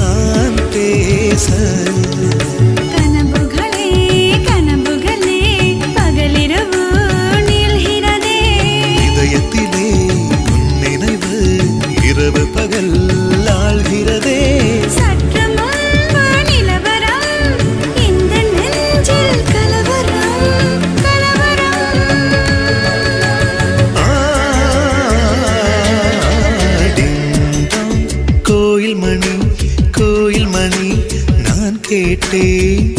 நான் பேச கனவுகளே கனவுகளே பகலிரவு நீள்கிறதே இதயத்திலே உன் நினைவு இரவு பகல் ஆள்கிறதே சற்று முன்பு நிலவரம் இந்த நெஞ்சில் கலவரம் கலவரம் கோயில் மணி நான் கேட்டேன்